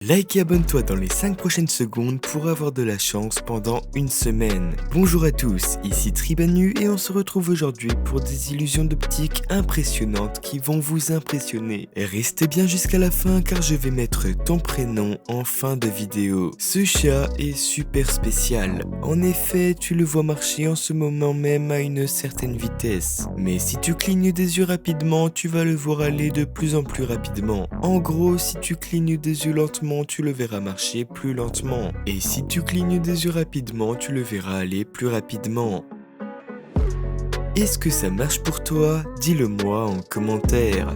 Like et abonne-toi dans les 5 prochaines secondes pour avoir de la chance pendant une semaine. Bonjour à tous, ici Tribanu et on se retrouve aujourd'hui pour des illusions d'optique impressionnantes qui vont vous impressionner. Restez bien jusqu'à la fin car je vais mettre ton prénom en fin de vidéo. Ce chat est super spécial. En effet, tu le vois marcher en ce moment même à une certaine vitesse. Mais si tu clignes des yeux rapidement, tu vas le voir aller de plus en plus rapidement. En gros, si tu clignes des yeux lentement, tu le verras marcher plus lentement. Et si tu clignes des yeux rapidement, tu le verras aller plus rapidement. Est-ce que ça marche pour toi? Dis-le moi en commentaire.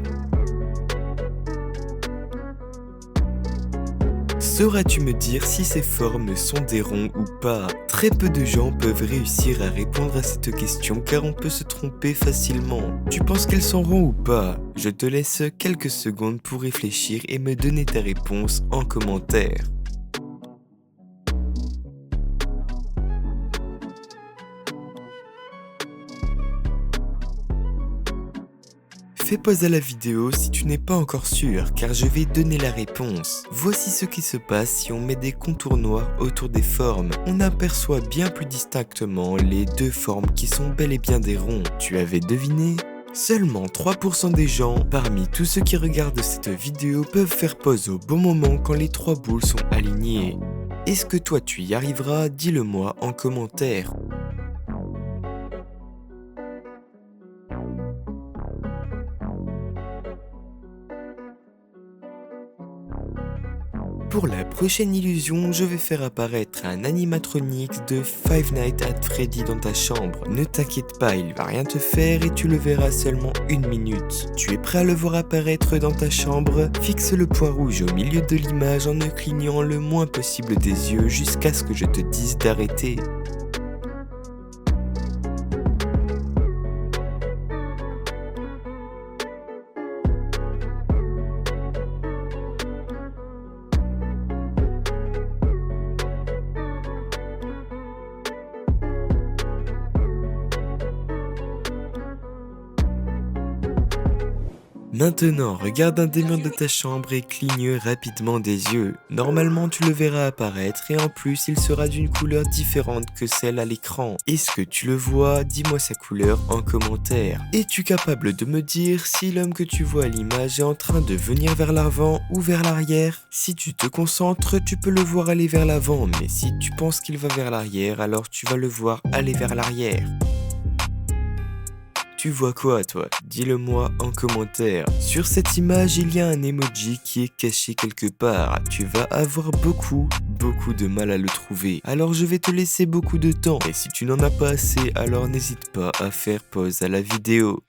Sauras-tu me dire si ces formes sont des ronds ou pas? Très peu de gens peuvent réussir à répondre à cette question car on peut se tromper facilement. Tu penses qu'elles sont ronds ou pas? Je te laisse quelques secondes pour réfléchir et me donner ta réponse en commentaire. Fais pause à la vidéo si tu n'es pas encore sûr, car je vais donner la réponse. Voici ce qui se passe si on met des contours noirs autour des formes. On aperçoit bien plus distinctement les deux formes qui sont bel et bien des ronds. Tu avais deviné? Seulement 3% des gens, parmi tous ceux qui regardent cette vidéo, peuvent faire pause au bon moment quand les trois boules sont alignées. Est-ce que toi tu y arriveras? Dis-le moi en commentaire. Pour la prochaine illusion, je vais faire apparaître un animatronique de Five Nights at Freddy dans ta chambre. Ne t'inquiète pas, il va rien te faire et tu le verras seulement 1 minute. Tu es prêt à le voir apparaître dans ta chambre? Fixe le point rouge au milieu de l'image en ne clignant le moins possible des yeux jusqu'à ce que je te dise d'arrêter. Maintenant, regarde un des murs de ta chambre et cligne rapidement des yeux. Normalement, tu le verras apparaître et en plus, il sera d'une couleur différente que celle à l'écran. Est-ce que tu le vois? Dis-moi sa couleur en commentaire. Es-tu capable de me dire si l'homme que tu vois à l'image est en train de venir vers l'avant ou vers l'arrière? Si tu te concentres, tu peux le voir aller vers l'avant, mais si tu penses qu'il va vers l'arrière, alors tu vas le voir aller vers l'arrière. Tu vois quoi toi? Dis-le moi en commentaire. Sur cette image, il y a un emoji qui est caché quelque part. Tu vas avoir beaucoup de mal à le trouver. Alors je vais te laisser beaucoup de temps. Et si tu n'en as pas assez, alors n'hésite pas à faire pause à la vidéo.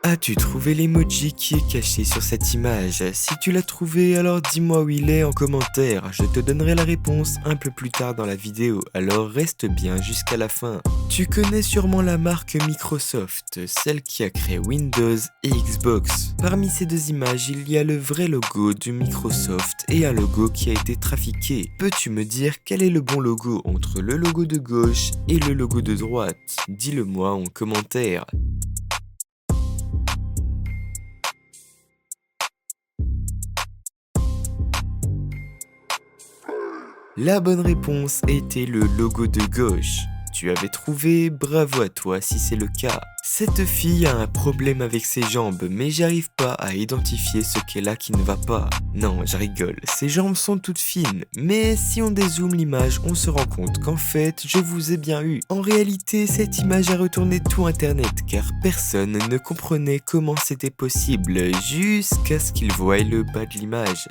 As-tu trouvé l'emoji qui est caché sur cette image? Si tu l'as trouvé, alors dis-moi où il est en commentaire. Je te donnerai la réponse un peu plus tard dans la vidéo, alors reste bien jusqu'à la fin. Tu connais sûrement la marque Microsoft, celle qui a créé Windows et Xbox. Parmi ces deux images, il y a le vrai logo de Microsoft et un logo qui a été trafiqué. Peux-tu me dire quel est le bon logo entre le logo de gauche et le logo de droite? Dis-le moi en commentaire. La bonne réponse était le logo de gauche. Tu avais trouvé, bravo à toi si c'est le cas. Cette fille a un problème avec ses jambes, mais j'arrive pas à identifier ce qu'elle a qui ne va pas. Non, je rigole, ses jambes sont toutes fines, mais si on dézoome l'image, on se rend compte qu'en fait, je vous ai bien eu. En réalité, cette image a retourné tout internet, car personne ne comprenait comment c'était possible, jusqu'à ce qu'il voie le bas de l'image.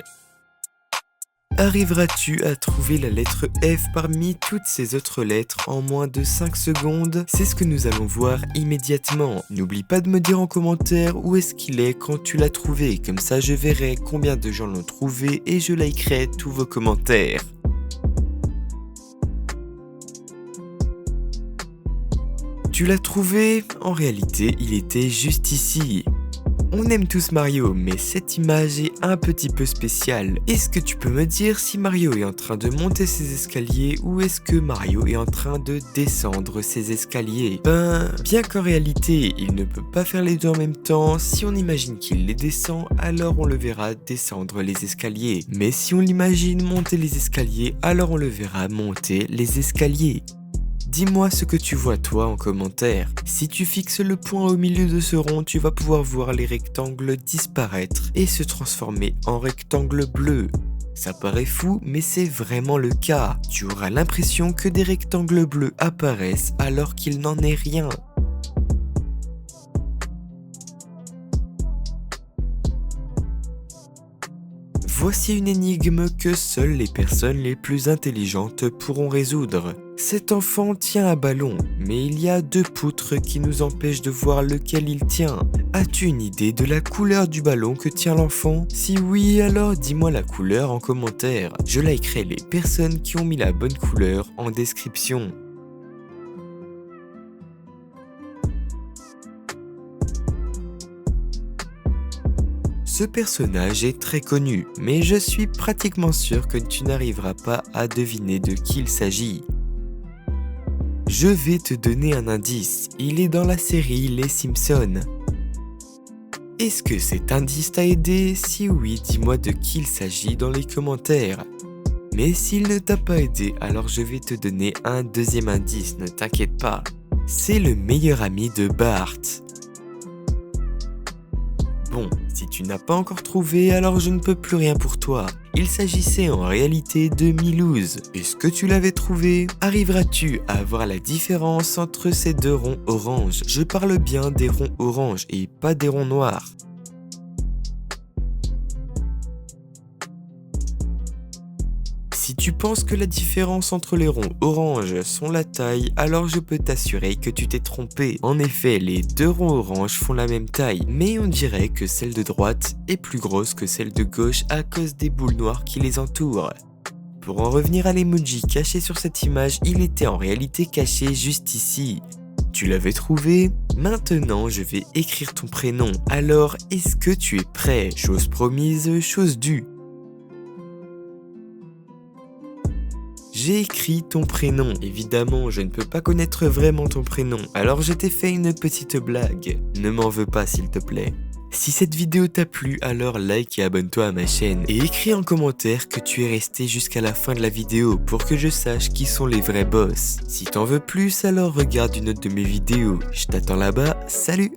Arriveras-tu à trouver la lettre F parmi toutes ces autres lettres en moins de 5 secondes? C'est ce que nous allons voir immédiatement. N'oublie pas de me dire en commentaire où est-ce qu'il est quand tu l'as trouvé, comme ça je verrai combien de gens l'ont trouvé et je likerai tous vos commentaires. Tu l'as trouvé? En réalité, il était juste ici. On aime tous Mario, mais cette image est un petit peu spéciale. Est-ce que tu peux me dire si Mario est en train de monter ses escaliers ou est-ce que Mario est en train de descendre ses escaliers? Bien qu'en réalité, il ne peut pas faire les deux en même temps, si on imagine qu'il les descend, alors on le verra descendre les escaliers. Mais si on l'imagine monter les escaliers, alors on le verra monter les escaliers. Dis-moi ce que tu vois toi en commentaire. Si tu fixes le point au milieu de ce rond, tu vas pouvoir voir les rectangles disparaître et se transformer en rectangles bleus. Ça paraît fou, mais c'est vraiment le cas. Tu auras l'impression que des rectangles bleus apparaissent alors qu'il n'en est rien. Voici une énigme que seules les personnes les plus intelligentes pourront résoudre. Cet enfant tient un ballon, mais il y a deux poutres qui nous empêchent de voir lequel il tient. As-tu une idée de la couleur du ballon que tient l'enfant? Si oui, alors dis-moi la couleur en commentaire. Je likerai les personnes qui ont mis la bonne couleur en description. Ce personnage est très connu, mais je suis pratiquement sûr que tu n'arriveras pas à deviner de qui il s'agit. Je vais te donner un indice, il est dans la série Les Simpsons. Est-ce que cet indice t'a aidé? Si oui, dis-moi de qui il s'agit dans les commentaires. Mais s'il ne t'a pas aidé, alors je vais te donner un deuxième indice, ne t'inquiète pas. C'est le meilleur ami de Bart. Bon, si tu n'as pas encore trouvé, alors je ne peux plus rien pour toi. Il s'agissait en réalité de Milouz. Est-ce que tu l'avais trouvé? Arriveras-tu à voir la différence entre ces deux ronds orange? Je parle bien des ronds orange et pas des ronds noirs. Si tu penses que la différence entre les ronds orange sont la taille, alors je peux t'assurer que tu t'es trompé. En effet, les deux ronds orange font la même taille, mais on dirait que celle de droite est plus grosse que celle de gauche à cause des boules noires qui les entourent. Pour en revenir à l'emoji caché sur cette image, il était en réalité caché juste ici. Tu l'avais trouvé? Maintenant, je vais écrire ton prénom. Alors, est-ce que tu es prêt? Chose promise, chose due. J'ai écrit ton prénom. Évidemment, je ne peux pas connaître vraiment ton prénom, alors je t'ai fait une petite blague. Ne m'en veux pas s'il te plaît. Si cette vidéo t'a plu, alors like et abonne-toi à ma chaîne. Et écris en commentaire que tu es resté jusqu'à la fin de la vidéo pour que je sache qui sont les vrais boss. Si t'en veux plus, alors regarde une autre de mes vidéos. Je t'attends là-bas, salut!